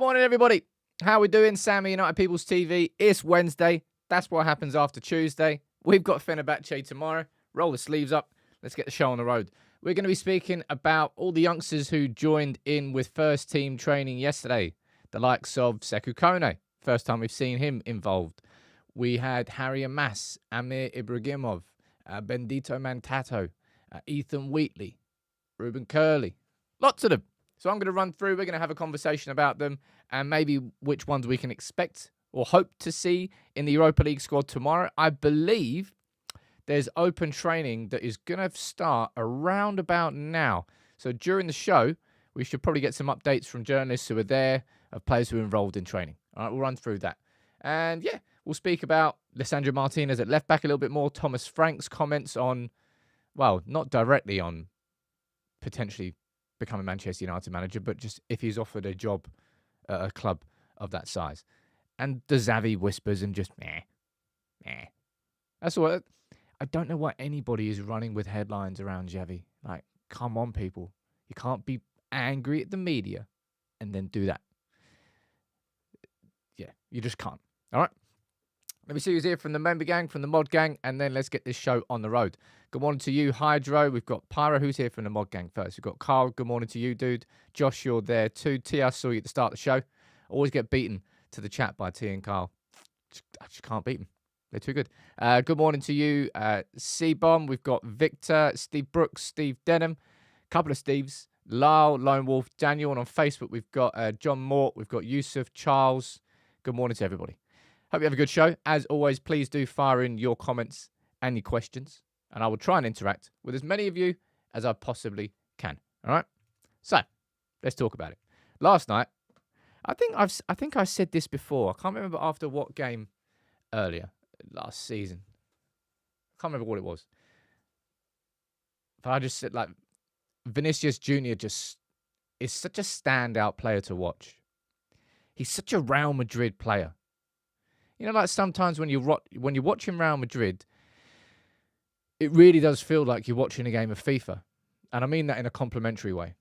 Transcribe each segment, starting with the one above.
morning, everybody. How we doing? Sammy United People's TV. It's Wednesday. That's what happens after Tuesday. We've got Fenerbahce tomorrow. Roll the sleeves up. Let's get the show on the road. We're going to be speaking about all the youngsters who joined in with first team training yesterday. The likes of Sekou Kone. First time we've seen him involved. We had Harry Amass, Amir Ibrahimov, Bendito Mantato, Ethan Wheatley, Ruben Curley. Lots of them. So I'm going to run through. We're going to have a conversation about them and maybe which ones we can expect or hope to see in the Europa League squad tomorrow. I believe there's open training that is going to start around about now. So during the show, we should probably get some updates from journalists who are there, of players who are involved in training. All right, we'll run through that. And yeah, we'll speak about Lisandro Martinez at left back a little bit more. Thomas Frank's comments on, well, not directly on potentially become a Manchester United manager, but just if he's offered a job at a club of that size. And the Xavi whispers and just meh. That's all. I don't know why anybody is running with headlines around Xavi. Like, come on, people. You can't be angry at the media and then do that. Yeah, you just can't. All right? Let me see who's here from the member gang, from the mod gang, and then let's get this show on the road. Good morning to you, Hydro. We've got Pyro, who's here from the mod gang first. We've got Carl. Good morning to you, dude. Josh, you're there too. T, I saw you at the start of the show. Always get beaten to the chat by T and Carl. I just can't beat them. They're too good. Good morning to you, C-Bomb. We've got Victor, Steve Brooks, Steve Denham. Couple of Steves. Lyle, Lone Wolf, Daniel. And on Facebook, we've got John Mort. We've got Yusuf, Charles. Good morning to everybody. Hope you have a good show. As always, please do fire in your comments and your questions, and I will try and interact with as many of you as I possibly can. All right? So, let's talk about it. Last night, I think I said this before. I can't remember after what game earlier last season. I can't remember what it was. But I just said, like, Vinicius Jr. just is such a standout player to watch. He's such a Real Madrid player. You know, like sometimes when you're watching Real Madrid, it really does feel like you're watching a game of FIFA. And I mean that in a complimentary way.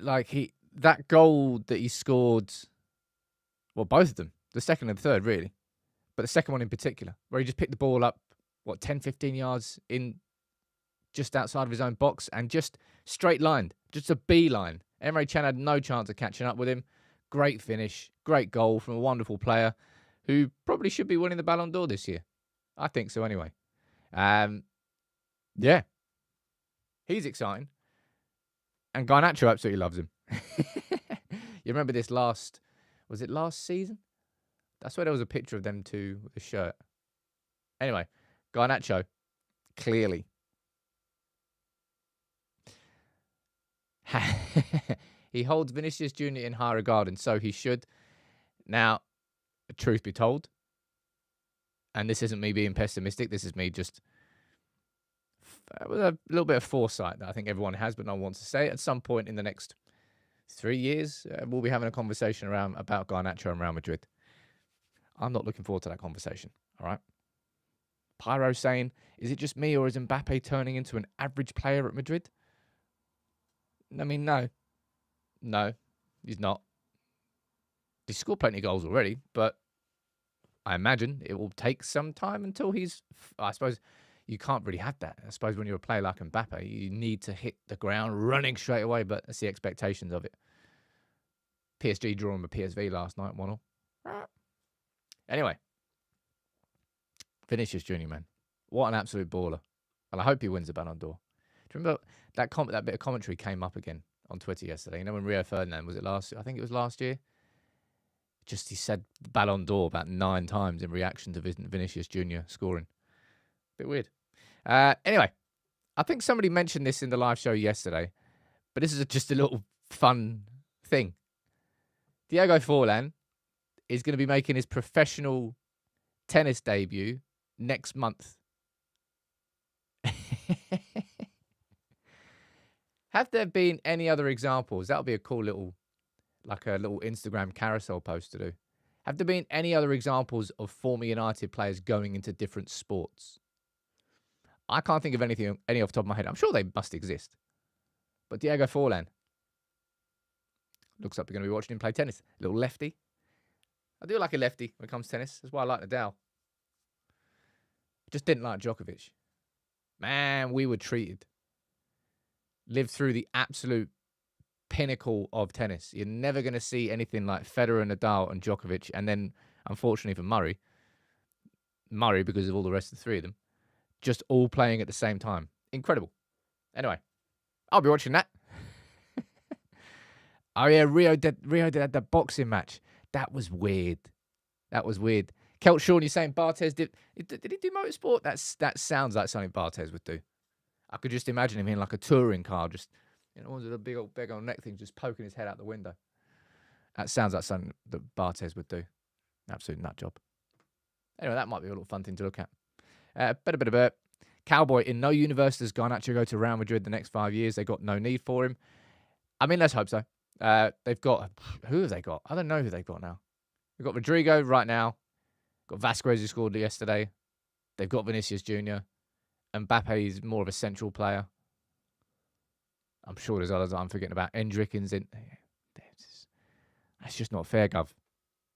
Like that goal that he scored, well, both of them, the second and the third, really. But the second one in particular, where he just picked the ball up, 10, 15 yards in just outside of his own box and just straight lined, just a beeline. Emre Can had no chance of catching up with him. Great finish, great goal from a wonderful player who probably should be winning the Ballon d'Or this year. I think so anyway. Yeah. He's exciting. And Garnacho absolutely loves him. You remember this was it last season? That's where there was a picture of them two with a shirt. Anyway, Garnacho, clearly. He holds Vinicius Jr. in high regard, and so he should. Now, truth be told, and this isn't me being pessimistic, this is me just with a little bit of foresight that I think everyone has, but no one wants to say. At some point in the next 3 years, we'll be having a conversation about Garnacho and Real Madrid. I'm not looking forward to that conversation, all right? Pyro saying, is it just me or is Mbappe turning into an average player at Madrid? I mean, no. No, he's not. He's scored plenty of goals already, but I imagine it will take some time until he's... I suppose you can't really have that. I suppose when you're a player like Mbappe, you need to hit the ground running straight away, but that's the expectations of it. PSG drawing with PSV last night, 1-0. Anyway, Vinicius Jr., man. What an absolute baller. And I hope he wins the Ballon d'Or. Do you remember that bit of commentary came up again on Twitter yesterday? You know when Rio Ferdinand, was it last year? I think it was last year. He said Ballon d'Or about 9 times in reaction to Vinicius Jr. scoring. Bit weird. Anyway, I think somebody mentioned this in the live show yesterday, but this is just a little fun thing. Diego Forlan is going to be making his professional tennis debut next month. Have there been any other examples? That would be a cool little Instagram carousel post to do. Have there been any other examples of former United players going into different sports? I can't think of any off the top of my head. I'm sure they must exist. But Diego Forlan, Looks like we're going to be watching him play tennis. A little lefty. I do like a lefty when it comes to tennis. That's why I like Nadal. Just didn't like Djokovic. Man, we were treated. Lived through the absolute pinnacle of tennis. You're never going to see anything like Federer, Nadal, and Djokovic. And then, unfortunately for Murray, because of all the rest of the three of them, just all playing at the same time. Incredible. Anyway, I'll be watching that. Oh, yeah, Rio did the boxing match. That was weird. Kelt Sean, you're saying Barthez did he do motorsport? That sounds like something Barthez would do. I could just imagine him in like a touring car, just, with a big old neck thing, just poking his head out the window. That sounds like something that Barthez would do. Absolute nut job. Anyway, that might be a little fun thing to look at. Cowboy, in no universe does Garnacho go to Real Madrid the next 5 years. They got no need for him. I mean, let's hope so. They've got, who have they got? I don't know who they've got now. They've got Rodrigo right now. Got Vasquez, who scored yesterday. They've got Vinicius Jr. Mbappe is more of a central player. I'm sure there's others I'm forgetting about. Endrickens in. That's just not fair, Gov.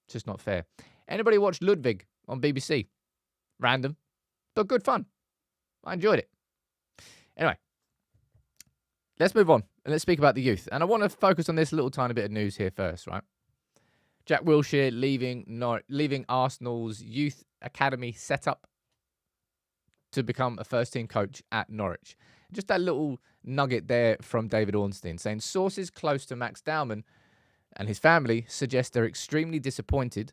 It's just not fair. Anybody watch Ludwig on BBC? Random, but good fun. I enjoyed it. Anyway, let's move on and let's speak about the youth. And I want to focus on this little tiny bit of news here first, right? Jack Wilshere leaving Arsenal's youth academy setup to become a first-team coach at Norwich. Just that little nugget there from David Ornstein saying sources close to Max Dowman and his family suggest they're extremely disappointed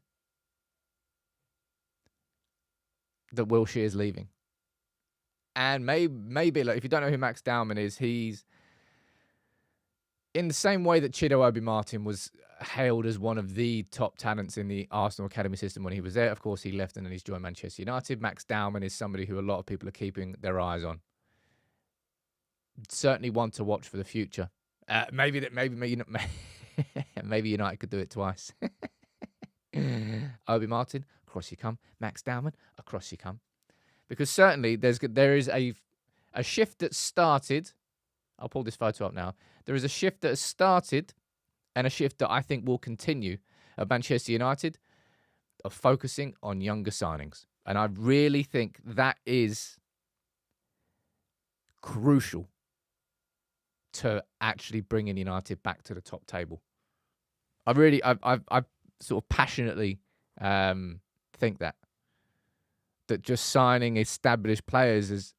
that Wilshere is leaving. And maybe like, if you don't know who Max Dowman is, he's in the same way that Chido Obi-Martin was hailed as one of the top talents in the Arsenal academy system when he was there. Of course, he left and then he's joined Manchester United. Max Dowman is somebody who a lot of people are keeping their eyes on. Certainly one to watch for the future. Maybe United could do it twice. Obi-Martin, across you come. Max Dowman, across you come. Because certainly there is a shift that started. I'll pull this photo up now. There is a shift that has started and a shift that I think will continue at Manchester United of focusing on younger signings. And I really think that is crucial to actually bringing United back to the top table. I sort of passionately think that just signing established players is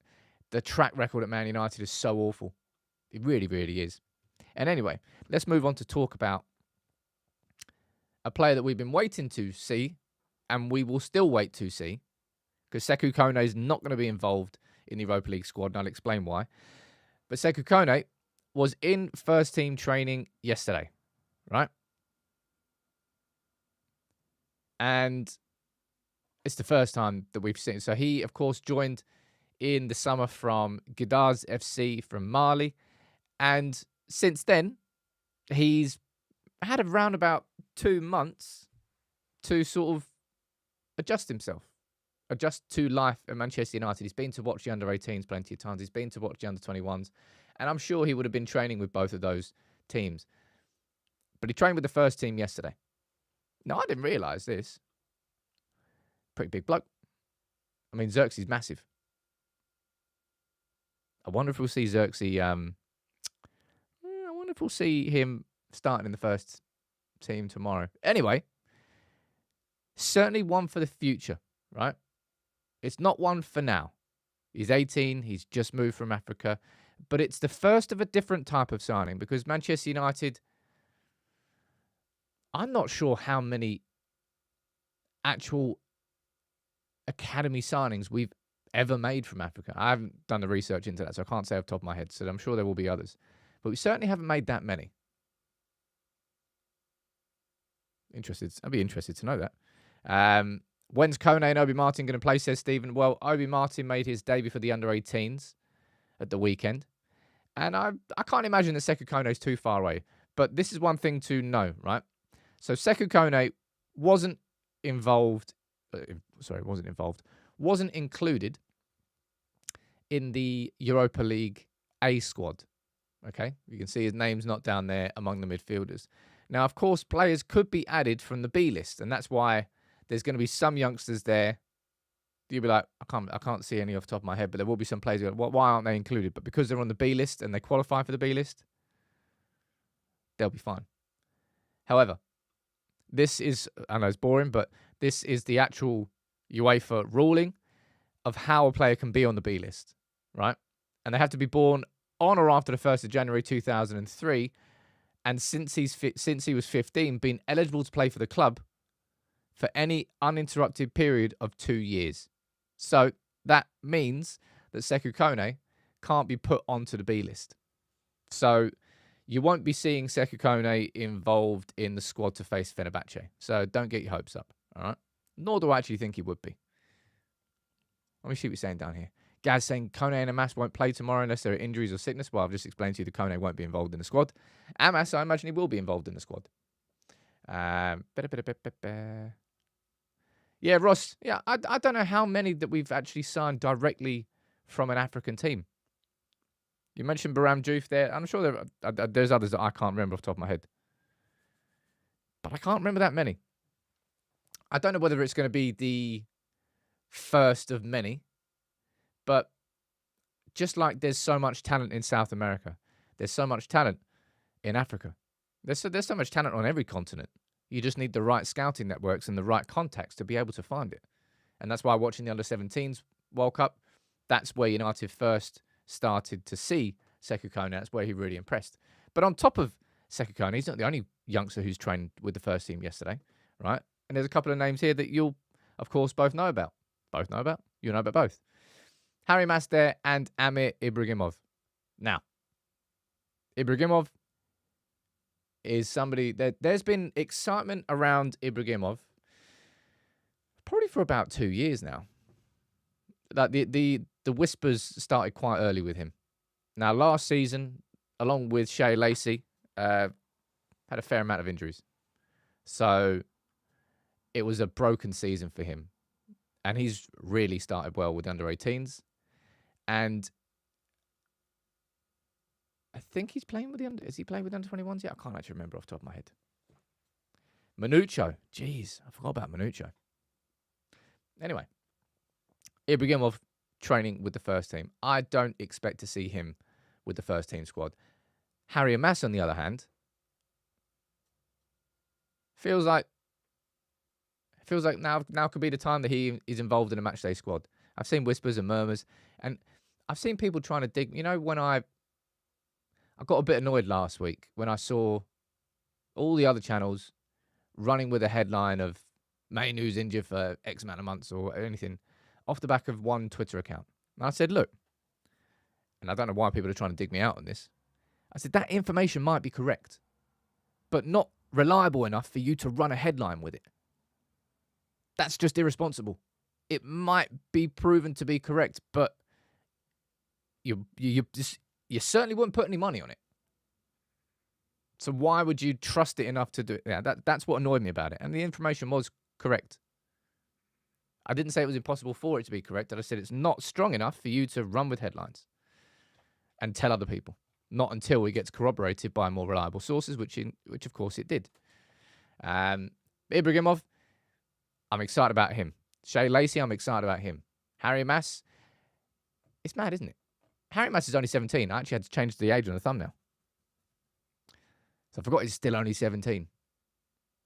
the track record at Man United is so awful. It really, really is. And anyway, let's move on to talk about a player that we've been waiting to see, and we will still wait to see, because Sekou Kone is not going to be involved in the Europa League squad, and I'll explain why. But Sekou Kone was in first-team training yesterday, right? And it's the first time that we've seen. So he, of course, joined in the summer from Gidaz FC from Mali. And since then, he's had around about 2 months to sort of adjust himself, adjust to life at Manchester United. He's been to watch the under-18s plenty of times. He's been to watch the under-21s. And I'm sure he would have been training with both of those teams. But he trained with the first team yesterday. Now, I didn't realise this. Pretty big bloke. I mean, Xerxes massive. I wonder if we'll see Xerxes. I wonder if we'll see him starting in the first team tomorrow. Anyway, certainly one for the future, right? It's not one for now. He's 18. He's just moved from Africa. But it's the first of a different type of signing because Manchester United, I'm not sure how many actual academy signings we've ever made from Africa. I haven't done the research into that, so I can't say off the top of my head. So I'm sure there will be others. But we certainly haven't made that many. I'd be interested to know that. When's Kone and Obi-Martin going to play, says Stephen? Well, Obi-Martin made his debut for the under-18s at the weekend. And I can't imagine that Sekou Kone is too far away. But this is one thing to know, right? So Sekou Kone wasn't included in the Europa League A squad. Okay? You can see his name's not down there among the midfielders. Now, of course, players could be added from the B list, and that's why there's going to be some youngsters there. You'll be like, I can't see any off the top of my head, but there will be some players who are like, why aren't they included? But because they're on the B list and they qualify for the B list, they'll be fine. However, this is, I know it's boring, but this is the actual UEFA ruling of how a player can be on the B list, right? And they have to be born on or after the 1st of January 2003, and since he was 15, been eligible to play for the club for any uninterrupted period of 2 years. So that means that Sekou Kone can't be put onto the B list. So you won't be seeing Sekou Kone involved in the squad to face Fenerbahce. So don't get your hopes up, all right? Nor do I actually think he would be. Let me see what he's saying down here. Gaz saying Kone and Amass won't play tomorrow unless there are injuries or sickness. Well, I've just explained to you that Kone won't be involved in the squad. Amass, I imagine he will be involved in the squad. Yeah, Ross. Yeah, I don't know how many that we've actually signed directly from an African team. You mentioned Baram Diouf there. I'm sure there's others that I can't remember off the top of my head. But I can't remember that many. I don't know whether it's going to be the first of many. But just like there's so much talent in South America, there's so much talent in Africa. There's so much talent on every continent. You just need the right scouting networks and the right contacts to be able to find it. And that's why watching the Under-17s World Cup, that's where United first started to see Sekou Kone. That's where he really impressed. But on top of Sekou Kone, he's not the only youngster who's trained with the first team yesterday, right? And there's a couple of names here that you'll, of course, both know about. Both know about? You'll know about both. Harry Amass there and Amir Ibrahimov. Now, Ibrahimov is somebody that there's been excitement around Ibrahimov probably for about 2 years now. Like the whispers started quite early with him. Now, last season, along with Shea Lacey, had a fair amount of injuries. So it was a broken season for him. And he's really started well with the under-18s. And I think he's playing with the under... Is he playing with the under-21s yet? I can't actually remember off the top of my head. Manucho. Jeez, I forgot about Manucho. Anyway, Ibrahimov training with the first team. I don't expect to see him with the first team squad. Harry Amass, on the other hand, feels like now could be the time that he is involved in a matchday squad. I've seen whispers and murmurs, and I've seen people trying to dig. You know, when I got a bit annoyed last week when I saw all the other channels running with a headline of Mainu's injured for X amount of months or anything off the back of one Twitter account. And I said, look, and I don't know why people are trying to dig me out on this. I said, that information might be correct, but not reliable enough for you to run a headline with it. That's just irresponsible. It might be proven to be correct, but you certainly wouldn't put any money on it. So why would you trust it enough to do it? Yeah, that's what annoyed me about it. And the information was correct. I didn't say it was impossible for it to be correct. I said it's not strong enough for you to run with headlines and tell other people. Not until it gets corroborated by more reliable sources, which of course it did. Ibrahimov, I'm excited about him. Shea Lacey, I'm excited about him. Harry Amass, it's mad, isn't it? Harry Amass is only 17. I actually had to change the age on the thumbnail. So I forgot he's still only 17.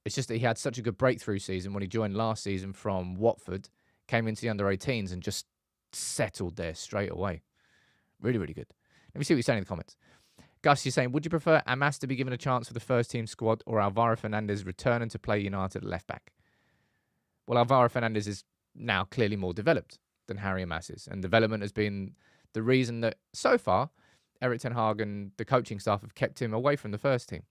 It's just that he had such a good breakthrough season when he joined last season from Watford, came into the under-18s and just settled there straight away. Really, really good. Let me see what you're saying in the comments. Gus, you're saying, would you prefer Amass to be given a chance for the first team squad or Alvaro Fernandez returning to play United at left back? Well, Alvaro Fernandez is now clearly more developed than Harry Amass is. And development has been the reason that, so far, Erik ten Hag and the coaching staff have kept him away from the first team.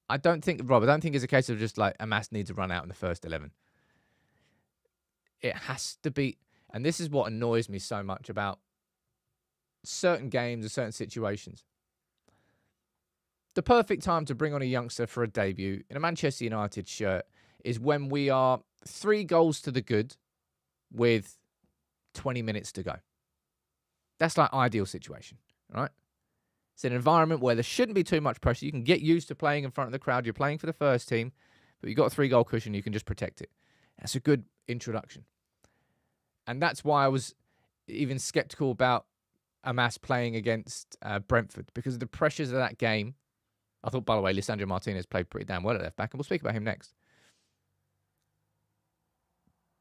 I don't think it's a case of just like Amass needs to run out in the first 11. It has to be, and this is what annoys me so much about certain games or certain situations. The perfect time to bring on a youngster for a debut in a Manchester United shirt is when we are 3 goals to the good with 20 minutes to go. That's like ideal situation, right? It's an environment where there shouldn't be too much pressure. You can get used to playing in front of the crowd. You're playing for the first team, but you've got a 3-goal cushion. You can just protect it. That's a good introduction. And that's why I was even skeptical about Amass playing against Brentford, because of the pressures of that game. I thought, by the way, Lisandro Martinez played pretty damn well at left back, and we'll speak about him next.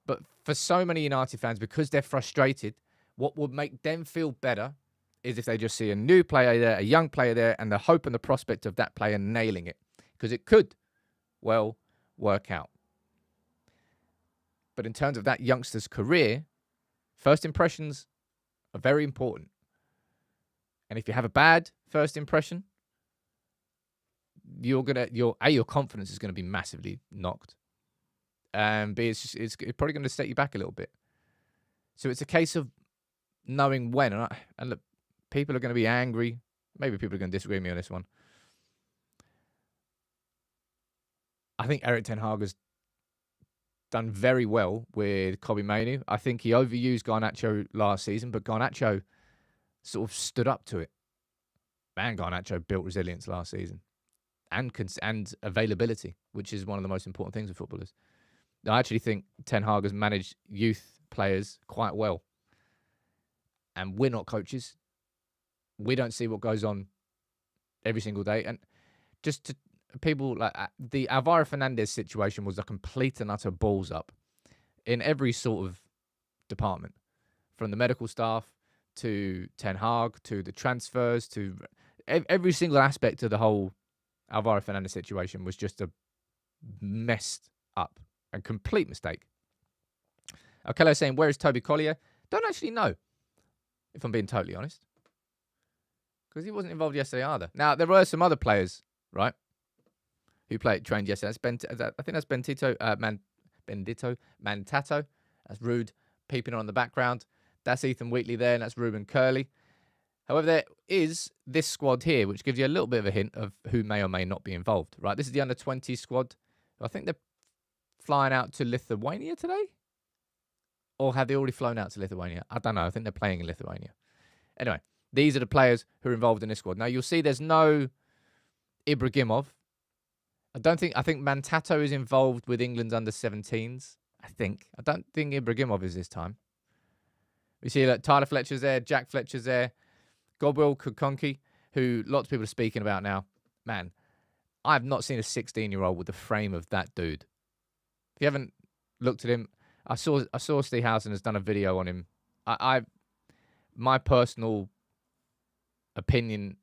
But for so many United fans, because they're frustrated, what would make them feel better is if they just see a new player there, a young player there, and the hope and the prospect of that player nailing it. Because it could well work out. But in terms of that youngster's career, first impressions are very important. And if you have a bad first impression, your confidence is going to be massively knocked. And B, it's probably going to set you back a little bit. So it's a case of knowing when. And look, people are going to be angry. Maybe people are going to disagree with me on this one. I think Erik ten Hag has done very well with Kobbie Mainoo. I think he overused Garnacho last season, but Garnacho sort of stood up to it. Man, Garnacho built resilience last season and availability, which is one of the most important things with footballers. I actually think Ten Hag has managed youth players quite well. And we're not coaches. We don't see what goes on every single day. And just to people, like the Alvaro Fernandez situation was a complete and utter balls up in every sort of department, from the medical staff to Ten Hag to the transfers to every single aspect of the whole Alvaro Fernandez situation was just a messed up and complete mistake. Okello saying, where is Toby Collier? Don't actually know, if I'm being totally honest, because he wasn't involved yesterday either. Now, there were some other players, right, who trained yesterday. I think that's Bendito Mantato. That's Rude peeping on the background. That's Ethan Wheatley there, and that's Ruben Curley. However, there is this squad here, which gives you a little bit of a hint of who may or may not be involved, right? This is the under-20 squad. I think they're flying out to Lithuania today? Or have they already flown out to Lithuania? I don't know. I think they're playing in Lithuania. Anyway, these are the players who are involved in this squad. Now, you'll see there's no Ibrahimov. I think Mantato is involved with England's under-17s. I don't think Ibrahimov is this time. We see that Tyler Fletcher's there, Jack Fletcher's there, Godwill Kukonki, who lots of people are speaking about now. Man, I have not seen a 16-year-old with the frame of that dude. If you haven't looked at him, I saw Stehausen has done a video on him. My personal opinion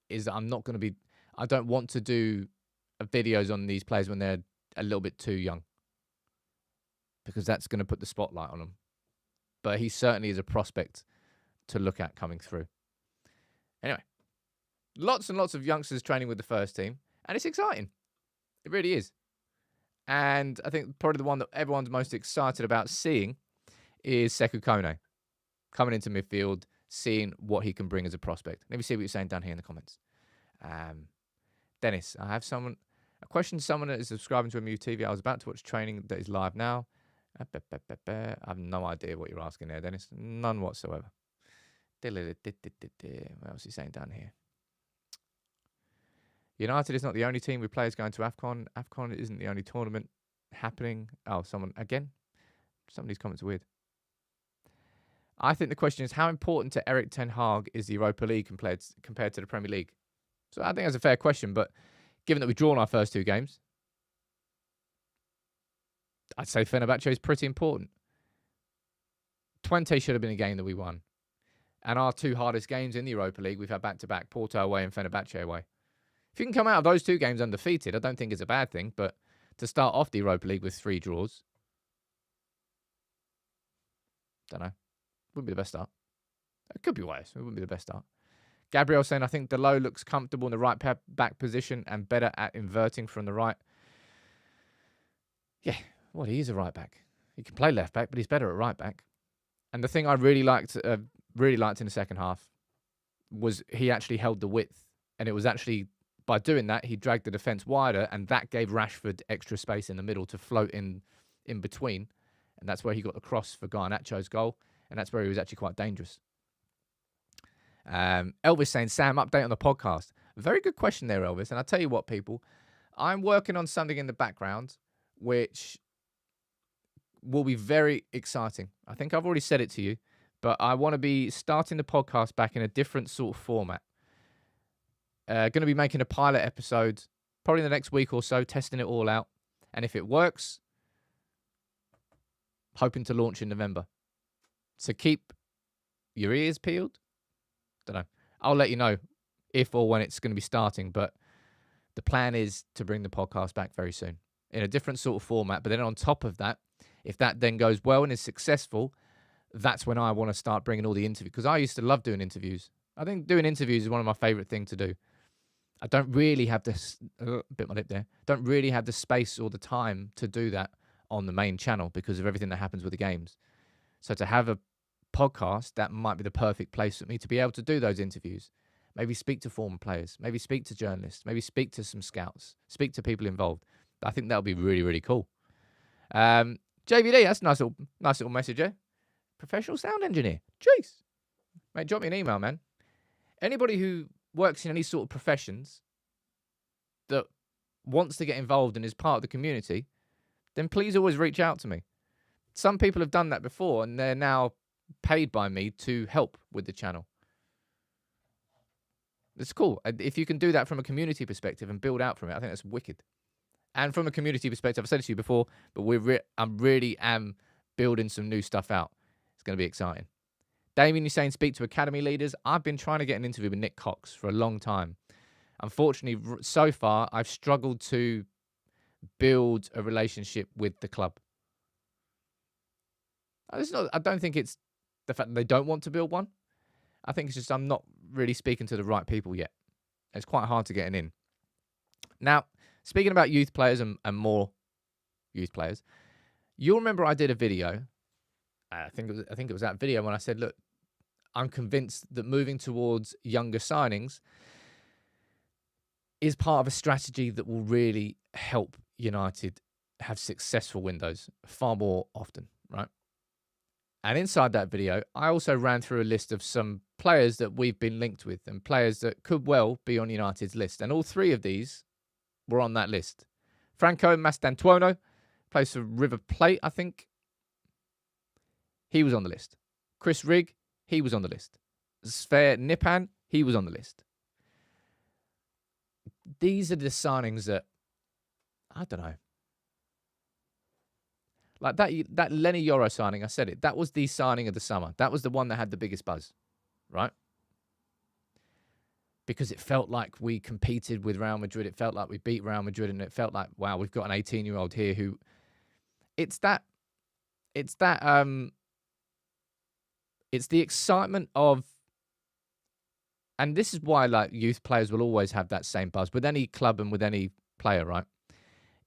is that I don't want to do videos on these players when they're a little bit too young, because that's going to put the spotlight on them. But he certainly is a prospect to look at coming through. Anyway, lots and lots of youngsters training with the first team, and it's exciting. It really is. And I think probably the one that everyone's most excited about seeing is Sekou Kone coming into midfield, seeing what he can bring as a prospect. Let me see what you're saying down here in the comments. Dennis, I have a question. Someone that is subscribing to a TV. I was about to watch training that is live now. I have no idea what you're asking there, Dennis. None whatsoever. What else is he saying down here? United is not the only team with players going to AFCON. AFCON isn't the only tournament happening. Oh, some of these comments are weird. I think the question is, how important to Erik ten Hag is the Europa League compared to the Premier League? So I think that's a fair question, but given that we've drawn our first two games, I'd say Fenerbahce is pretty important. Twente should have been a game that we won. And our two hardest games in the Europa League, we've had back-to-back, Porto away and Fenerbahce away. If you can come out of those two games undefeated, I don't think it's a bad thing, but to start off the Europa League with 3 draws, don't know, wouldn't be the best start. It could be worse. It wouldn't be the best start. Gabriel saying, I think Delo looks comfortable in the right back position and better at inverting from the right. Yeah, well, he is a right back. He can play left back, but he's better at right back. And the thing I really liked in the second half was he actually held the width. And it was actually, by doing that, he dragged the defence wider, and that gave Rashford extra space in the middle to float in between. And that's where he got the cross for Garnacho's goal. And that's where he was actually quite dangerous. Elvis saying, Sam, update on the podcast. Very good question there, Elvis. And I'll tell you what, people, I'm working on something in the background which will be very exciting. I think I've already said it to you, but I want to be starting the podcast back in a different sort of format. Going to be making a pilot episode probably in the next week or so, testing it all out. And if it works, hoping to launch in November. So keep your ears peeled. Don't know. I'll let you know if or when it's going to be starting, but the plan is to bring the podcast back very soon in a different sort of format. But then on top of that, if that then goes well and is successful, that's when I want to start bringing all the interviews, because I used to love doing interviews. I think doing interviews is one of my favorite things to do. I don't really have this, bit my lip there, don't really have the space or the time to do that on the main channel because of everything that happens with the games. So to have a podcast, that might be the perfect place for me to be able to do those interviews. Maybe speak to former players, maybe speak to journalists, maybe speak to some scouts, speak to people involved. I think that would be really, really cool. JVD, that's a nice little message there. Professional sound engineer. Jeez. Mate, drop me an email, man. Anybody who works in any sort of professions that wants to get involved and is part of the community, then please always reach out to me. Some people have done that before and they're now paid by me to help with the channel. It's cool. If you can do that from a community perspective and build out from it, I think that's wicked. And from a community perspective, I've said it to you before, but I really am building some new stuff out. It's going to be exciting. Damien, you're saying speak to academy leaders. I've been trying to get an interview with Nick Cox for a long time. Unfortunately, so far, I've struggled to build a relationship with the club. I don't think it's the fact that they don't want to build one. I think it's just I'm not really speaking to the right people yet. It's quite hard to get in. Now, speaking about youth players and more youth players, you'll remember I did a video. I think it was that video when I said, look, I'm convinced that moving towards younger signings is part of a strategy that will really help United have successful windows far more often, right? And inside that video, I also ran through a list of some players that we've been linked with and players that could well be on United's list. And all three of these were on that list. Franco Mastantuono plays for River Plate, I think. He was on the list. Chris Rigg, he was on the list. Sver Nipan, he was on the list. These are the signings that, I don't know. Like that Lenny Yoro signing, I said it. That was the signing of the summer. That was the one that had the biggest buzz, right? Because it felt like we competed with Real Madrid. It felt like we beat Real Madrid. And it felt like, wow, we've got an 18-year-old here who... It's the excitement of... And this is why like youth players will always have that same buzz with any club and with any player, right?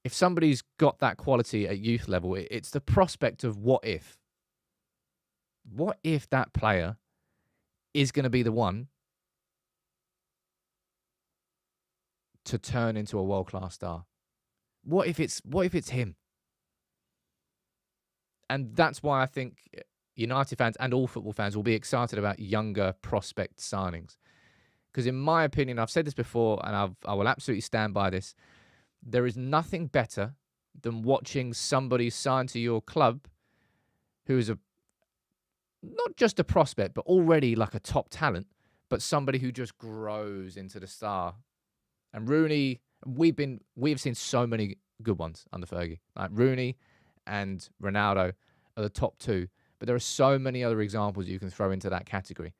If somebody's got that quality at youth level, it's the prospect of what if. What if that player is going to be the one to turn into a world-class star? What if it's him? And that's why I think United fans and all football fans will be excited about younger prospect signings. Because in my opinion, I've said this before, and I will absolutely stand by this, there is nothing better than watching somebody sign to your club who is not just a prospect, but already like a top talent, but somebody who just grows into the star. And Rooney, we've seen so many good ones under Fergie. Like Rooney and Ronaldo are the top two, but there are so many other examples you can throw into that category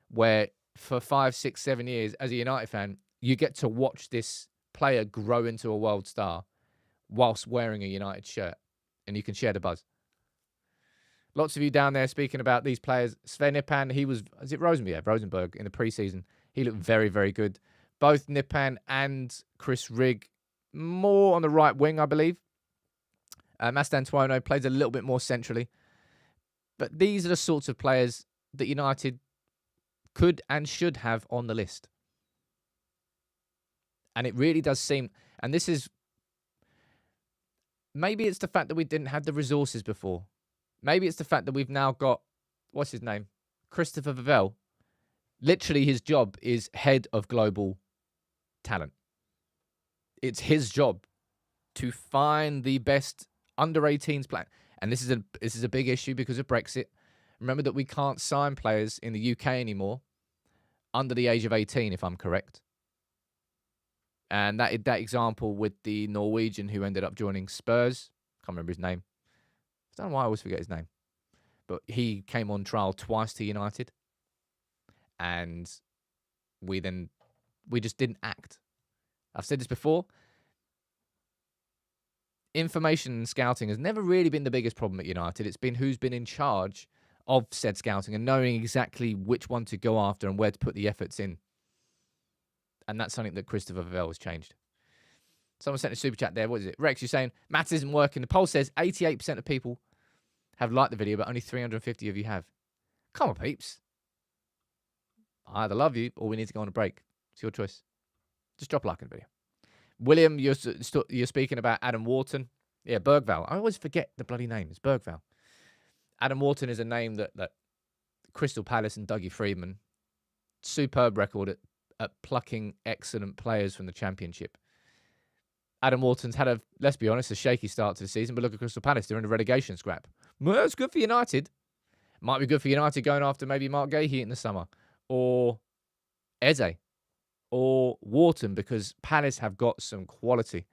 where for 5, 6, 7 years as a United fan, you get to watch this player grow into a world star whilst wearing a United shirt, and you can share the buzz. Lots of you down there speaking about these players. Sven Nipan, is it Rosenberg? Yeah, Rosenberg in the preseason. He looked very, very good. Both Nipan and Chris Rigg, more on the right wing, I believe. Mastantuono plays a little bit more centrally. But these are the sorts of players that United could and should have on the list. And it really does seem, and this is, maybe it's the fact that we didn't have the resources before. Maybe it's the fact that we've now got, what's his name? Christopher Vivell. Literally, his job is head of global talent. It's his job to find the best under 18s player. And this is a big issue because of Brexit. Remember that we can't sign players in the UK anymore under the age of 18, if I'm correct. And that example with the Norwegian who ended up joining Spurs, can't remember his name. I don't know why I always forget his name. But he came on trial twice to United. And we just didn't act. I've said this before. Information and scouting has never really been the biggest problem at United. It's been who's been in charge of said scouting and knowing exactly which one to go after and where to put the efforts in. And that's something that Christopher Vavell has changed. Someone sent a super chat there. What is it? Rex, you're saying maths isn't working. The poll says 88% of people have liked the video, but only 350 of you have. Come on, peeps. I either love you or we need to go on a break. It's your choice. Just drop a like on the video. William, you're speaking about Adam Wharton. Yeah, Bergvall. I always forget the bloody name. It's Bergvall. Adam Wharton is a name that Crystal Palace and Dougie Freedman, superb record at plucking excellent players from the Championship. Adam Wharton's had let's be honest, a shaky start to the season, but look at Crystal Palace. They're in a relegation scrap. Well, it's good for United. Might be good for United going after maybe Mark Gahey in the summer or Eze or Wharton because Palace have got some quality.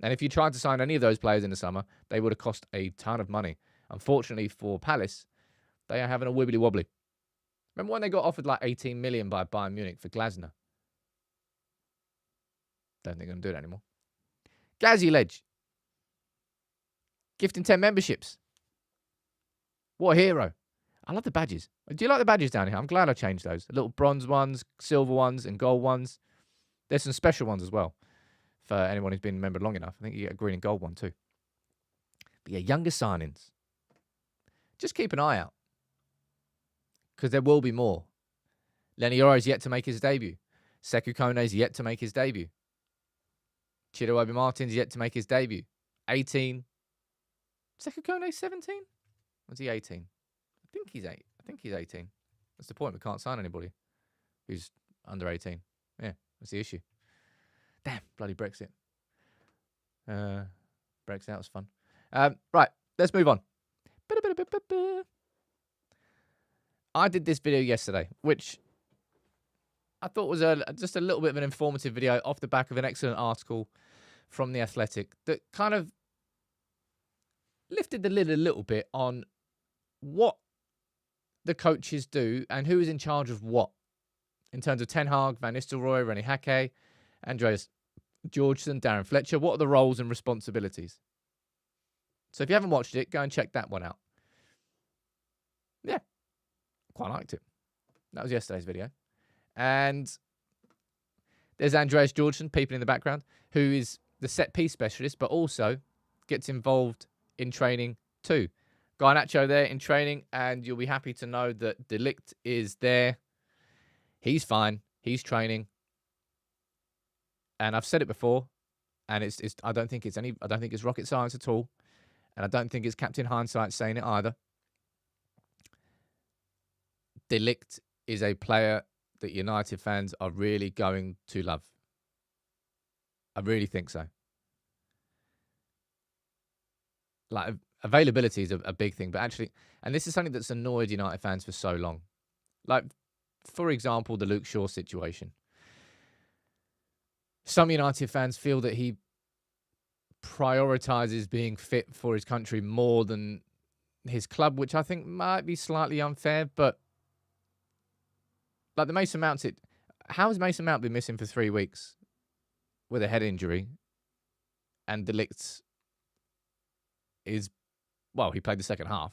And if you tried to sign any of those players in the summer, they would have cost a ton of money. Unfortunately for Palace, they are having a wibbly wobbly. Remember when they got offered like 18 million by Bayern Munich for Glasner? Don't think they're going to do that anymore. Gazzy Ledge. Gifting 10 memberships. What a hero. I love the badges. Do you like the badges down here? I'm glad I changed those. The little bronze ones, silver ones, and gold ones. There's some special ones as well for anyone who's been a member long enough. I think you get a green and gold one too. But yeah, younger signings. Just keep an eye out. Because there will be more. Lenny Yoro's yet to make his debut. Sekou Kone's yet to make his debut. Chido Martinez yet to make his debut. 18. Sekou Kone 17? Was he 18? I think he's 18. That's the point. We can't sign anybody who's under 18. Yeah, that's the issue. Damn, bloody Brexit. Brexit was fun. Right, let's move on. I did this video yesterday, which I thought was just a little bit of an informative video off the back of an excellent article from The Athletic that kind of lifted the lid a little bit on what the coaches do and who is in charge of what in terms of Ten Hag, Van Nistelrooy, René Hake, Andreas Georgeson, Darren Fletcher. What are the roles and responsibilities? So if you haven't watched it, go and check that one out. Yeah, quite liked it. That was yesterday's video. And there's Andreas Georgeson, peeping in the background, who is the set-piece specialist, but also gets involved in training too. Garnacho there in training, and you'll be happy to know that De Ligt is there. He's fine. He's training. And I've said it before, and I don't think it's rocket science at all. And I don't think it's Captain Hindsight saying it either. De Ligt is a player that United fans are really going to love. I really think so. Like, availability is a big thing, but actually, and this is something that's annoyed United fans for so long. Like, for example, the Luke Shaw situation. Some United fans feel that he prioritises being fit for his country more than his club, which I think might be slightly unfair, but like the Mason Mount, how has Mason Mount been missing for 3 weeks with a head injury? And De Ligt is, well, he played the second half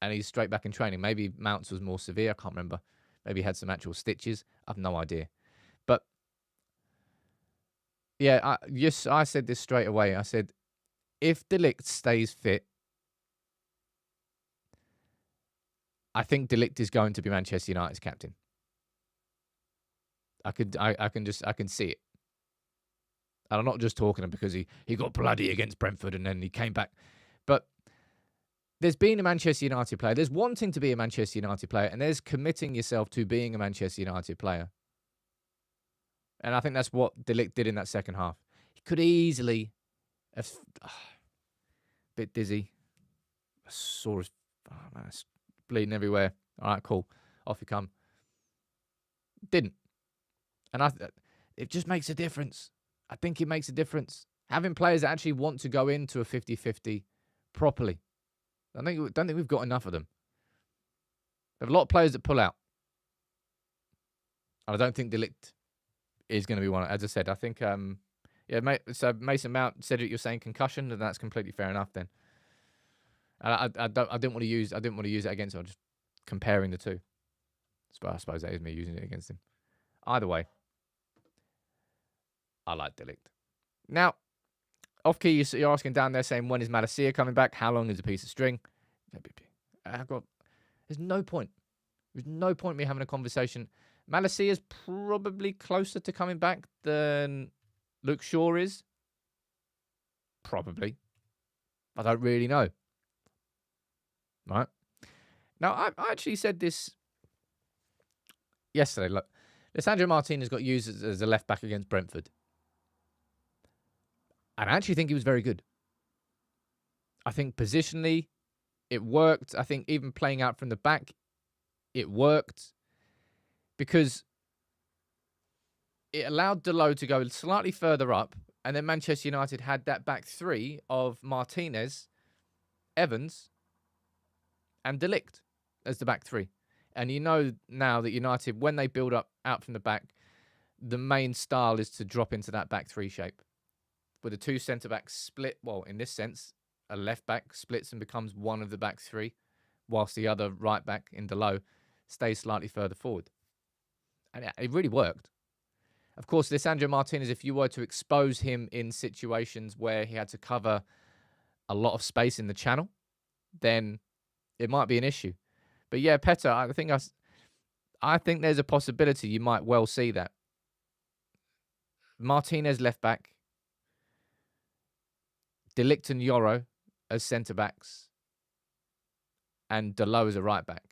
and he's straight back in training. Maybe Mount's was more severe. I can't remember. Maybe he had some actual stitches. I've no idea. But yeah, I said this straight away. I said, if De Ligt stays fit, I think De Ligt is going to be Manchester United's captain. I can see it. And I'm not just talking because he got bloody against Brentford and then he came back. But there's being a Manchester United player, there's wanting to be a Manchester United player, and there's committing yourself to being a Manchester United player. And I think that's what De Ligt did in that second half. He could easily have... bit dizzy. I saw his... Oh, man, it's bleeding everywhere. All right, cool. Off you come. Didn't. And it just makes a difference. I think it makes a difference. Having players that actually want to go into a 50-50 properly. I don't think we've got enough of them. There are a lot of players that pull out. And I don't think De Ligt is going to be one. As I said, I think, so Mason Mount said you're saying concussion, and that's completely fair enough then. And I didn't want to use it against him. I'm just comparing the two. I suppose that is me using it against him. Either way, I like De Ligt. Now, off key, you're asking down there saying, when is Malacia coming back? How long is a piece of string? There's no point. There's no point me having a conversation. Malacia is probably closer to coming back than Luke Shaw is. Probably. I don't really know. Right? Now, I actually said this yesterday. Look, Lisandro Martinez got used as a left back against Brentford. And I actually think he was very good. I think positionally, it worked. I think even playing out from the back, it worked. Because it allowed Dalot to go slightly further up. And then Manchester United had that back three of Martinez, Evans, and De Ligt as the back three. And you know now that United, when they build up out from the back, the main style is to drop into that back three shape. With the two centre-backs split, well, in this sense, a left-back splits and becomes one of the back three, whilst the other right-back in Dalot stays slightly further forward. And it really worked. Of course, Lisandro Martinez, if you were to expose him in situations where he had to cover a lot of space in the channel, then it might be an issue. But yeah, Petter, I think there's a possibility you might well see that. Martinez left-back, De Ligt and Yoro as centre-backs, and Dalot as a right-back.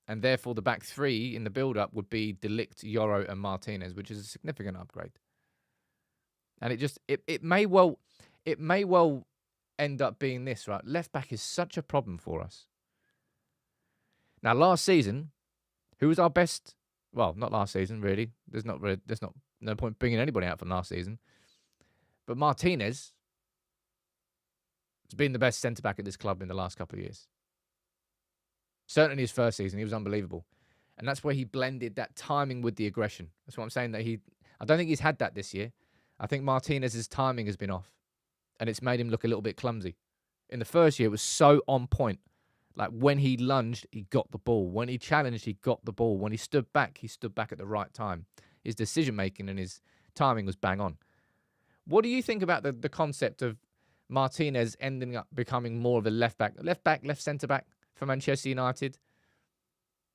And therefore, the back three in the build-up would be De Ligt, Yoro, and Martinez, which is a significant upgrade. And it may well end up being this, right? Left-back is such a problem for us. Now, last season, who was our best? Well, not last season, really. There's no point bringing anybody out from last season. But Martinez has been the best centre-back at this club in the last couple of years. Certainly in his first season, he was unbelievable. And that's where he blended that timing with the aggression. That's what I'm saying. I don't think he's had that this year. I think Martinez's timing has been off. And it's made him look a little bit clumsy. In the first year, it was so on point. Like when he lunged, he got the ball. When he challenged, he got the ball. When he stood back at the right time. His decision-making and his timing was bang on. What do you think about the concept of Martinez ending up becoming more of a left centre-back for Manchester United?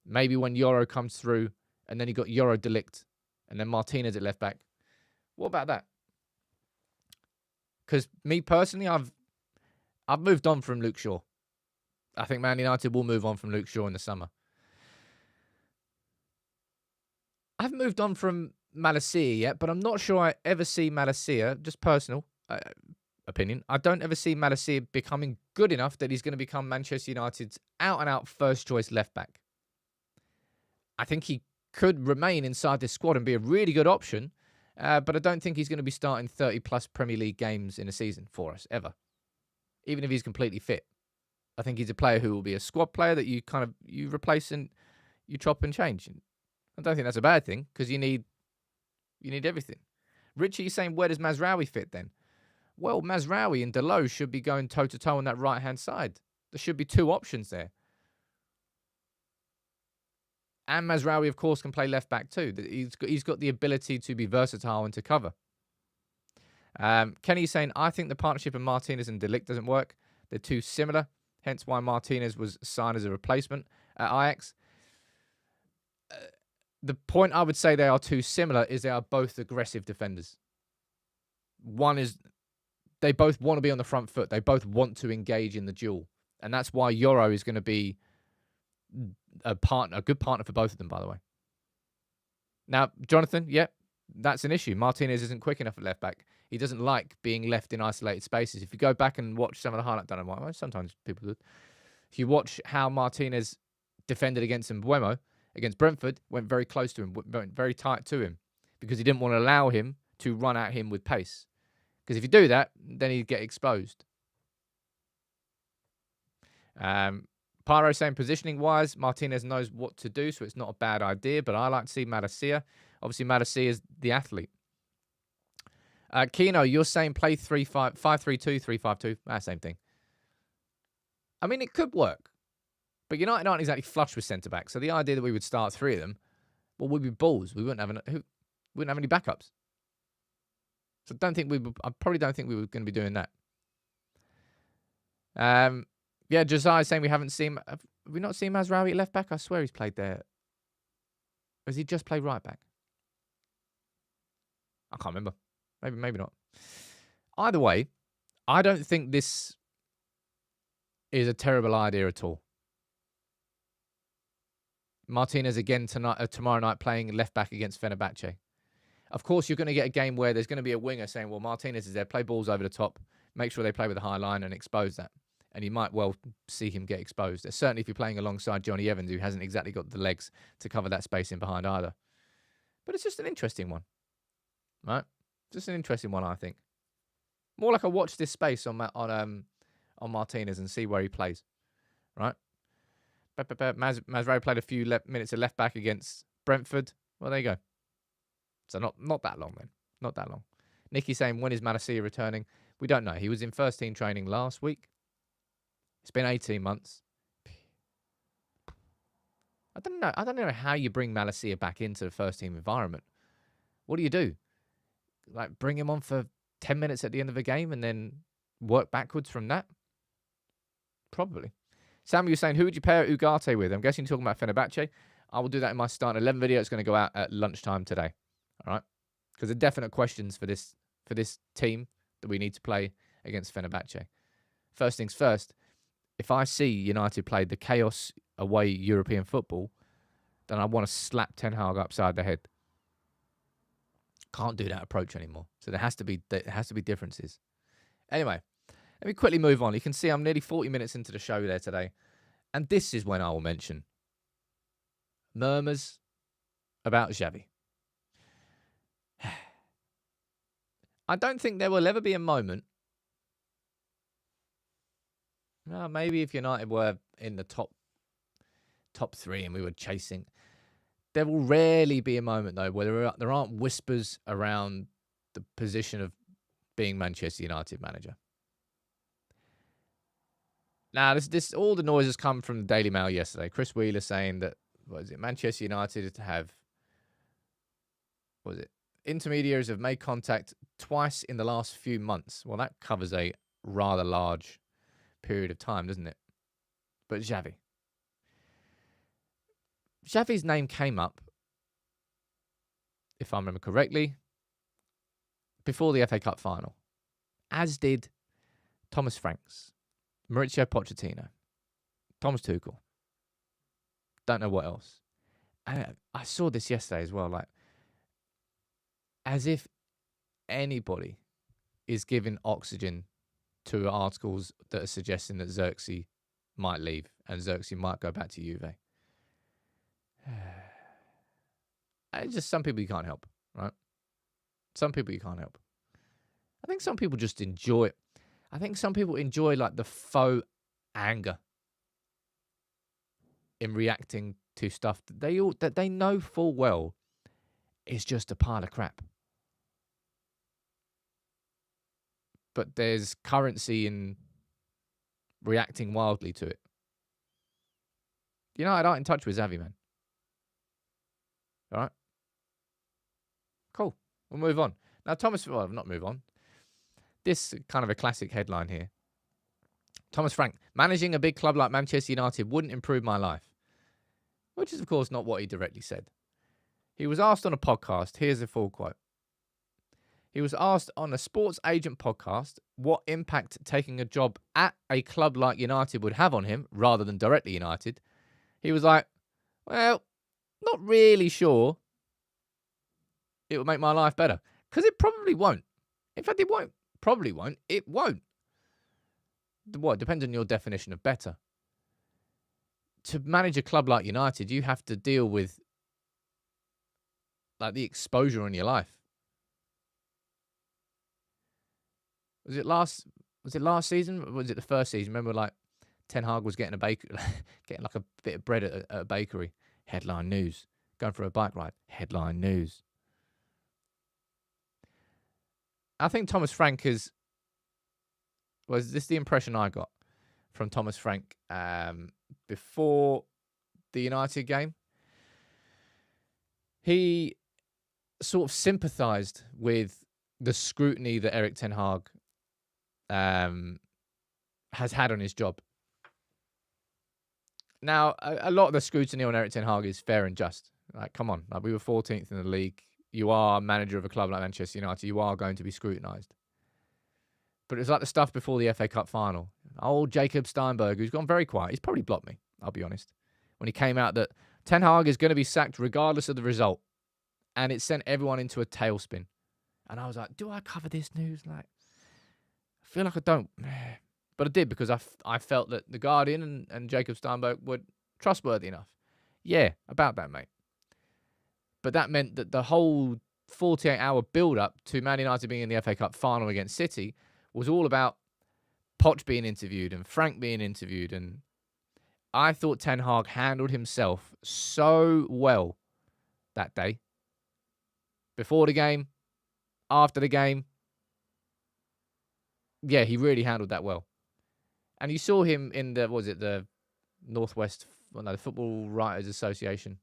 Maybe when Yoro comes through, and then you got Yoro, De Ligt, and then Martinez at left-back. What about that? Because me personally, I've moved on from Luke Shaw. I think Man United will move on from Luke Shaw in the summer. I haven't moved on from Malacia yet, but I'm not sure I ever see Malacia, just personal opinion, I don't ever see Malacia becoming good enough that he's going to become Manchester United's out-and-out first-choice left-back. I think he could remain inside this squad and be a really good option, but I don't think he's going to be starting 30-plus Premier League games in a season for us, ever. Even if he's completely fit. I think he's a player who will be a squad player that you replace and you chop and change. I don't think that's a bad thing, because you need everything. Richie, is saying, where does Mazraoui fit then? Well, Mazraoui and Dalot should be going toe-to-toe on that right-hand side. There should be two options there. And Mazraoui, of course, can play left-back too. He's got the ability to be versatile and to cover. Kenny's saying, I think the partnership of Martinez and De Ligt doesn't work. They're too similar, hence why Martinez was signed as a replacement at Ajax. The point I would say they are too similar is they are both aggressive defenders. One is, they both want to be on the front foot. They both want to engage in the duel. And that's why Yoro is going to be a good partner for both of them, by the way. Now, Jonathan, that's an issue. Martinez isn't quick enough at left back. He doesn't like being left in isolated spaces. If you go back and watch some of the highlights, I don't know why, sometimes people do. If you watch how Martinez defended against Mbeumo, against Brentford, went very close to him, went very tight to him, because he didn't want to allow him to run at him with pace. Because if you do that, then he'd get exposed. Pyro saying positioning-wise, Martinez knows what to do, so it's not a bad idea, but I like to see Madrid. Obviously, Madrid is the athlete. Kino, you're saying play 5-3-2, 3-5-2. Same thing. I mean, it could work, but United aren't exactly flush with centre-backs, so the idea that we would start three of them, well, we'd be balls. We wouldn't have any backups. So I probably don't think we were going to be doing that. Josiah's saying we haven't seen... Have we not seen Mazraoui at left back? I swear he's played there. Or has he just played right back? I can't remember. Maybe not. Either way, I don't think this is a terrible idea at all. Martinez again tomorrow night playing left back against Fenerbahce. Of course, you're going to get a game where there's going to be a winger saying, well, Martinez is there, play balls over the top, make sure they play with a high line and expose that. And you might well see him get exposed. Certainly if you're playing alongside Johnny Evans, who hasn't exactly got the legs to cover that space in behind either. But it's just an interesting one, right? Just an interesting one, I think. More like I watch this space on Martinez and see where he plays, right? Mazraoui played a few minutes of left back against Brentford. Well, there you go. So not that long then. Not that long. Nicky saying, when is Madrid returning? We don't know. He was in first team training last week. It's been 18 months. I don't know how you bring Malacia back into the first team environment. What do? Like bring him on for 10 minutes at the end of a game and then work backwards from that? Probably. Sam, you're saying, who would you pair Ugarte with? I'm guessing you're talking about Fenerbahce. I will do that in my Start 11 video. It's going to go out at lunchtime today. All right? Because there are definite questions for this team that we need to play against Fenerbahce. First things first, if I see United play the chaos away European football, then I want to slap Ten Hag upside the head. Can't do that approach anymore. So there has to be differences. Anyway, let me quickly move on. You can see I'm nearly 40 minutes into the show there today. And this is when I will mention murmurs about Xavi. I don't think there will ever be a moment. Well, maybe if United were in the top three and we were chasing, there will rarely be a moment though where there aren't whispers around the position of being Manchester United manager. Now, this all the noises come from the Daily Mail yesterday. Chris Wheeler saying that Manchester United have intermediaries have made contact twice in the last few months. Well, that covers a rather large period of time, doesn't it? But Xavi's name came up, if I remember correctly, before the FA Cup final, as did Thomas Franks, Mauricio Pochettino, Thomas Tuchel. Don't know what else. And I saw this yesterday as well, like, as if anybody is giving oxygen to articles that are suggesting that Xerxes might leave and Xerxes might go back to Juve. It's just some people you can't help, right? Some people you can't help. I think some people just enjoy it. I think some people enjoy like the faux anger in reacting to stuff that they know full well is just a pile of crap. But there's currency in reacting wildly to it. United aren't in touch with Xavi, man. All right? Cool. We'll move on. Now, not move on. This kind of a classic headline here. Thomas Frank, managing a big club like Manchester United wouldn't improve my life. Which is, of course, not what he directly said. He was asked on a podcast. Here's the full quote. He was asked on a sports agent podcast what impact taking a job at a club like United would have on him rather than directly United. He was like, well, not really sure it would make my life better. Because it probably won't. In fact, it won't. Probably won't. It won't. What? Depends on your definition of better. To manage a club like United, you have to deal with like the exposure in your life. Was it last season? Or was it the first season? Remember, like Ten Hag was getting getting like a bit of bread at a bakery. Headline news. Going for a bike ride. Headline news. I think Thomas Frank was this the impression I got from Thomas Frank before the United game? He sort of sympathised with the scrutiny that Erik Ten Hag has had on his job. Now, a lot of the scrutiny on Erik Ten Hag is fair and just. Like, come on, like we were 14th in the league. You are manager of a club like Manchester United. You are going to be scrutinised. But it was like the stuff before the FA Cup final. Old Jacob Steinberg, who's gone very quiet. He's probably blocked me, I'll be honest. When he came out that Ten Hag is going to be sacked regardless of the result. And it sent everyone into a tailspin. And I was like, do I cover this news? Like, I feel like I don't. But I did because I felt that The Guardian and Jacob Steinberg were trustworthy enough. Yeah, about that, mate. But that meant that the whole 48-hour build-up to Man United being in the FA Cup final against City was all about Poch being interviewed and Frank being interviewed. And I thought Ten Hag handled himself so well that day. Before the game, after the game. Yeah, he really handled that well. And you saw him in the Football Writers Association.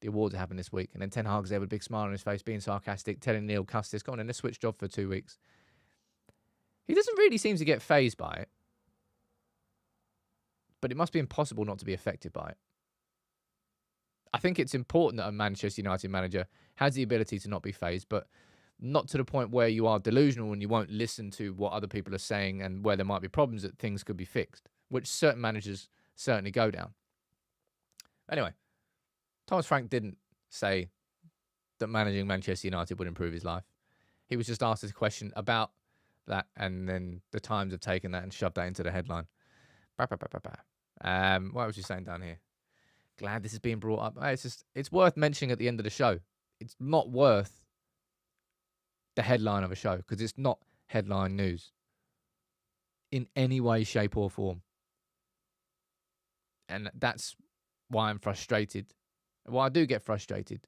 The awards that happened this week. And then Ten Hag's there with a big smile on his face, being sarcastic, telling Neil Custis, go on, then let's switch job for 2 weeks. He doesn't really seem to get fazed by it. But it must be impossible not to be affected by it. I think it's important that a Manchester United manager has the ability to not be fazed, but not to the point where you are delusional and you won't listen to what other people are saying and where there might be problems that things could be fixed, which certain managers certainly go down. Anyway, Thomas Frank didn't say that managing Manchester United would improve his life. He was just asked a question about that, and then the Times have taken that and shoved that into the headline. What was he saying down here? Glad this is being brought up. It's worth mentioning at the end of the show. It's not worth the headline of a show because it's not headline news in any way, shape, or form. And that's why I'm frustrated. Well, I do get frustrated.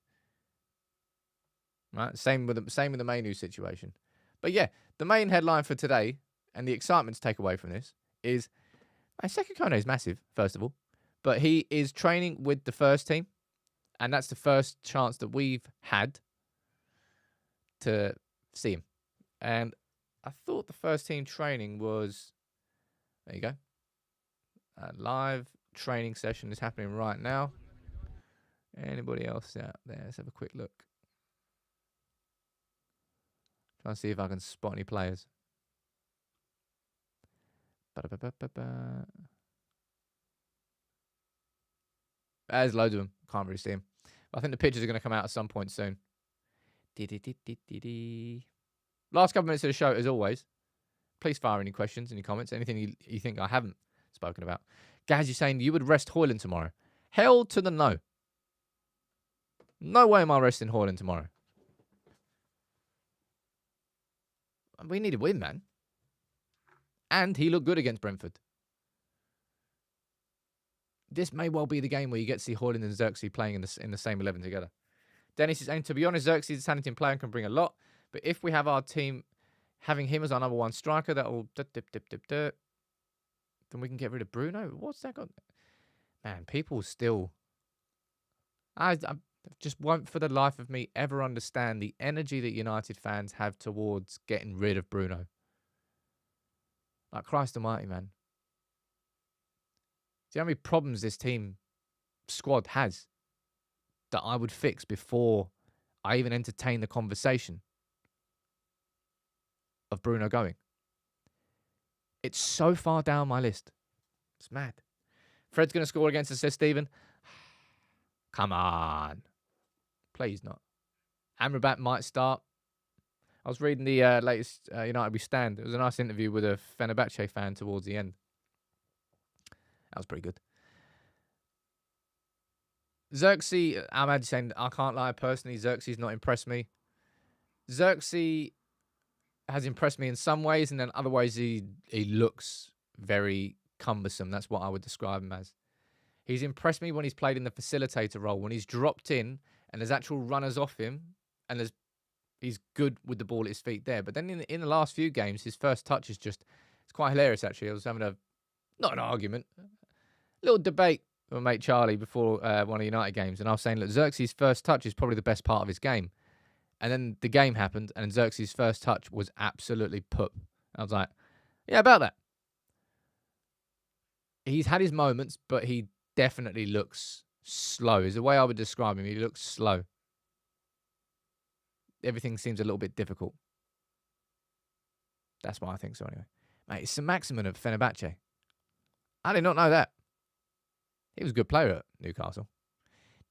Right? Same with the main news situation. But yeah, the main headline for today and the excitement to take away from this is Sekou Kone is massive, first of all. But he is training with the first team. And that's the first chance that we've had to see him. And I thought the first team training was... There you go. A live training session is happening right now. Anybody else out there? Let's have a quick look. Try and see if I can spot any players. There's loads of them. Can't really see them. But I think the pictures are going to come out at some point soon. Last couple minutes of the show, as always. Please fire any questions, any comments, anything you think I haven't spoken about. Gaz, you're saying you would rest Højlund tomorrow. Hell to the no. No way am I resting Højlund tomorrow. We need a win, man. And he looked good against Brentford. This may well be the game where you get to see Højlund and Xerxes playing in the same 11 together. Dennis is saying, to be honest, Xerxes is a talented player and can bring a lot. But if we have our team having him as our number one striker, that'll then we can get rid of Bruno. What's that got? Man, people still... I just won't for the life of me ever understand the energy that United fans have towards getting rid of Bruno. Like Christ almighty, man. See how many problems this team squad has that I would fix before I even entertain the conversation. of Bruno going. It's so far down my list. It's mad. Fred's going to score against us, says Stephen. Come on. Please not. Amrabat might start. I was reading the latest United We Stand. It was a nice interview with a Fenerbahce fan towards the end. That was pretty good. Xerxes, Ahmad saying, I can't lie, personally, Xerxes not impressed me. Xerxes has impressed me in some ways, and then other ways he looks very cumbersome. That's what I would describe him as. He's impressed me when he's played in the facilitator role, when he's dropped in and there's actual runners off him, and he's good with the ball at his feet there. But then in the last few games, his first touch is just, it's quite hilarious actually. I was having not an argument, a little debate with my mate Charlie before one of the United games, and I was saying, look, Xerxes' first touch is probably the best part of his game. And then the game happened, and Xerxes' first touch was absolutely poop. I was like, yeah, about that. He's had his moments, but he definitely looks slow. Is the way I would describe him. He looks slow. Everything seems a little bit difficult. That's why I think so anyway. Mate, it's Saint-Maximin of Fenerbahce. I did not know that. He was a good player at Newcastle.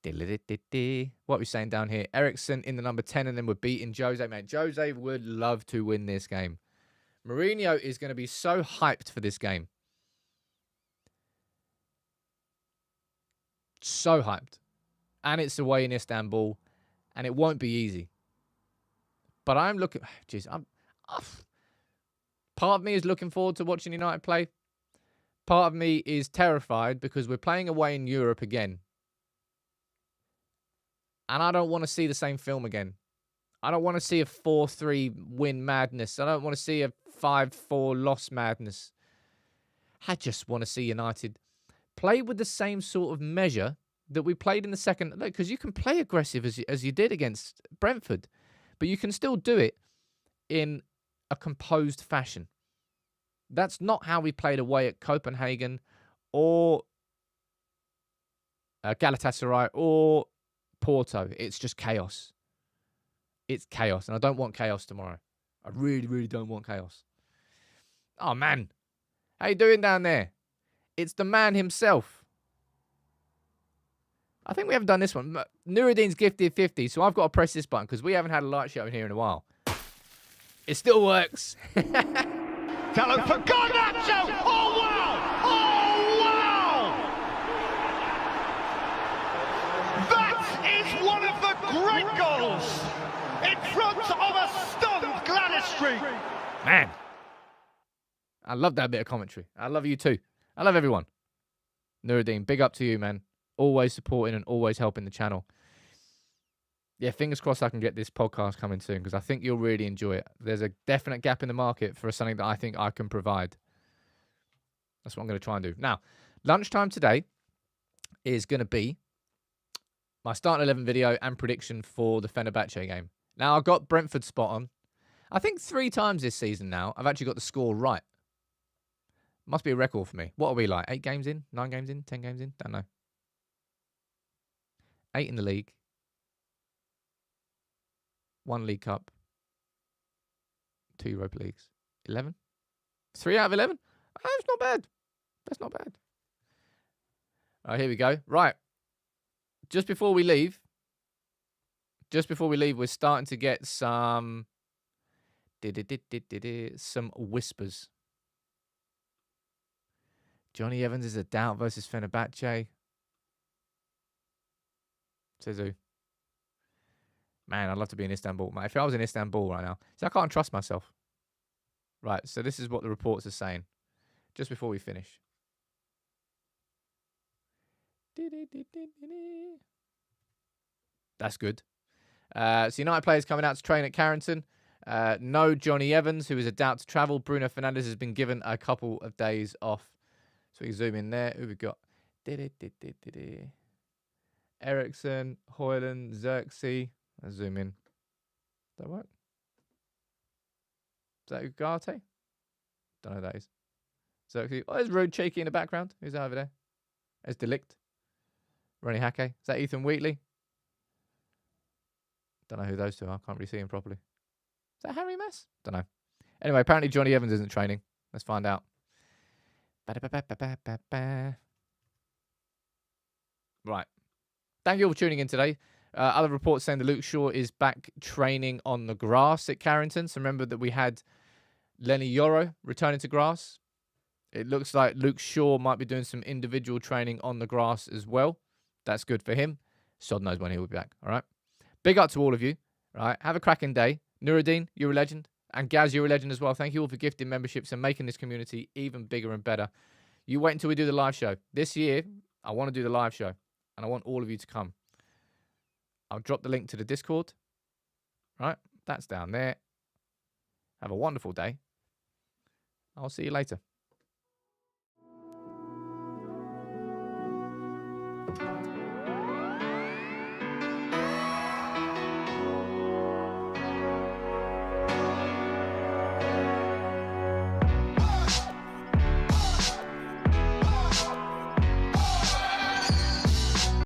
What are we saying down here? Ericsson in the number 10, and then we're beating Jose. Mate, Jose would love to win this game. Mourinho is going to be so hyped for this game. So hyped. And it's away in Istanbul, and it won't be easy. But I'm looking... Jeez, part of me is looking forward to watching United play. Part of me is terrified because we're playing away in Europe again. And I don't want to see the same film again. I don't want to see a 4-3 win madness. I don't want to see a 5-4 loss madness. I just want to see United play with the same sort of measure that we played in the second. Look, because you can play aggressive as you did against Brentford, but you can still do it in a composed fashion. That's not how we played away at Copenhagen or Galatasaray or Porto. It's just chaos. It's chaos, and I don't want chaos tomorrow. I really, really don't want chaos. Oh, man. How you doing down there? It's the man himself. I think we haven't done this one. Nuruddin's gifted 50, so I've got to press this button because we haven't had a light show in here in a while. It still works. Talent for Garnacho! Oh, wow! Oh, wow! That is one of the great goals in front of a stunned Gladys Street. Man. I love that bit of commentary. I love you too. I love everyone. Nuruddin, big up to you, man. Always supporting and always helping the channel. Yeah, fingers crossed I can get this podcast coming soon because I think you'll really enjoy it. There's a definite gap in the market for something that I think I can provide. That's what I'm going to try and do. Now, lunchtime today is going to be my starting 11 video and prediction for the Fenerbahce game. Now, I got Brentford spot on. I think 3 times this season now, I've actually got the score right. Must be a record for me. What are we like? 8 games in? 9 games in? 10 games in? Don't know. 8 in the league. 1 League Cup. 2 Europa Leagues. 11? 3 out of 11? Oh, that's not bad. That's not bad. All right, here we go. Right. Just before we leave, we're starting to get some whispers. Johnny Evans is a doubt versus Fenerbahce. Says who? Man, I'd love to be in Istanbul. Mate, if I was in Istanbul right now. See, I can't trust myself. Right, so this is what the reports are saying. Just before we finish. That's good. So United players coming out to train at Carrington. No Johnny Evans, who is a doubt to travel. Bruno Fernandes has been given a couple of days off. So we can zoom in there. Who we got? Ericsson, Hoyland, Xerxes. Let's zoom in. Does that work? Is that Ugarte? Don't know who that is. Xerxes. Oh, there's Rude Cheeky in the background. Who's that over there? There's Delict. Ronnie Hake. Is that Ethan Wheatley? Don't know who those two are. Can't really see him properly. Is that Harry Amass? Don't know. Anyway, apparently Johnny Evans isn't training. Let's find out. Ba-da-ba-ba-ba-ba-ba. Right. Thank you all for tuning in today. Other reports saying that Luke Shaw is back training on the grass at Carrington. So remember that we had Lenny Yoro returning to grass. It looks like Luke Shaw might be doing some individual training on the grass as well. That's good for him. Sod knows when he will be back. All right. Big up to all of you. All right. Have a cracking day. Nuruddin, you're a legend. And Gaz, you're a legend as well. Thank you all for gifting memberships and making this community even bigger and better. You wait until we do the live show. This year, I want to do the live show. And I want all of you to come. I'll drop the link to the Discord. Right? That's down there. Have a wonderful day. I'll see you later.